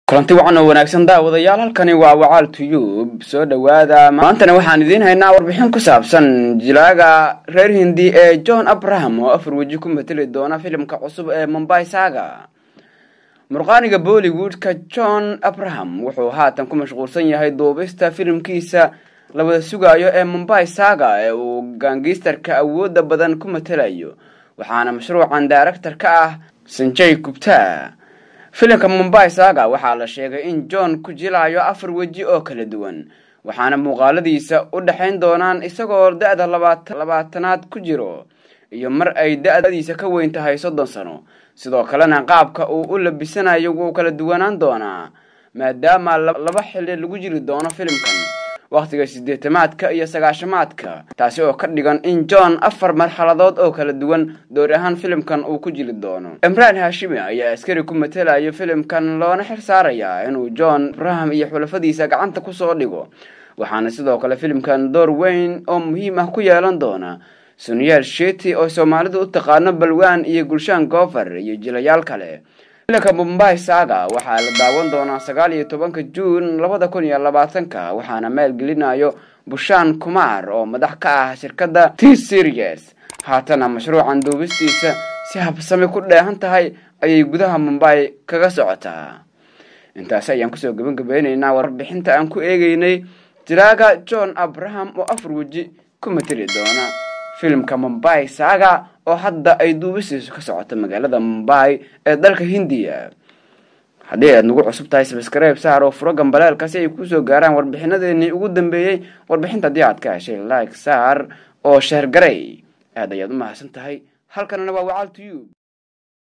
kulanti wacan oo wanaagsan daawadayaal halkani waa wacaal tube soo dhawaada maantana waxaan idiin haynaa warbixin ku saabsan jilaaga reer Hindi ee John Abraham oo afar waji ku matali doona filimka cusub ee Mumbai Saga. murqaaniga Bollywood-ka John Abraham wuxuu haatan ku mashquulsan yahay duubista filimkiisa la wada sugayo ee Mumbai Saga ee uu gangsterka awoodda badan ku matalayo, waxaana mashruucan director ka ah Sanjay Gupta. filimka Mumbai Saga waxaa la sheegay in John ku jilayo afar waji oo kala duwan, waxaana muuqaaladiisa u dhaxayn doonaan isagoo da'da 20aad ku jiro iyo mar ay da'diisa ka weyn tahay 30 sano. sidoo kalena qaabka uu u labisanayo wuu kala duwanaan doonaa maadaama laba xilli lagu jiri doono filimkan, waqtiga 80aadka iyo 90aadka, taasi oo ka dhigan in John afar marxaladood oo kala duwan door ahaan filimkan uu ku jiri doono. Hashimi ayaa askari ku matalayo filimkan loona xil saaraya inuu John Abraham iyo xulifadiisa gacanta ku soo dhigo, waxaana sidoo kale filimkan door weyn oo muhiim ah ku yeelan doona Suniyal Shetty oo Soomaalidu u taqaano Balwaan iyo Gulshan Gofar iyo jilayaal kale. filimka Mumbai Saga waxaa la daawan doonaa 19 June 2020, waxaana maalgelinayo Bushan Kumar oo madax ka ah shirkadda T-Series. haatana mashruucan duubistiisa si habsami ku dheehan tahay ayay gudaha Mumbai kaga socotaa. intaas ayaan ku soo gabagabaynaynaa warbixinta aan ku eegaynay jiraaga John Abraham oo afar waji ku matali doona filimka Mumbai Saga oo hadda ay duubistiisu ka socoto magaalada Mumbai ee dalka Hindiya. haddii aad nagu cusub tahay subscribe saar oo furo gambalaalka si ay ku soo gaaraan warbixinadeennii ugu dambeeyay. warbixinta haddii aad ka heshay like saar oo share garay, aad ayaad u mahadsan tahay. halkanna waa wacaal tube.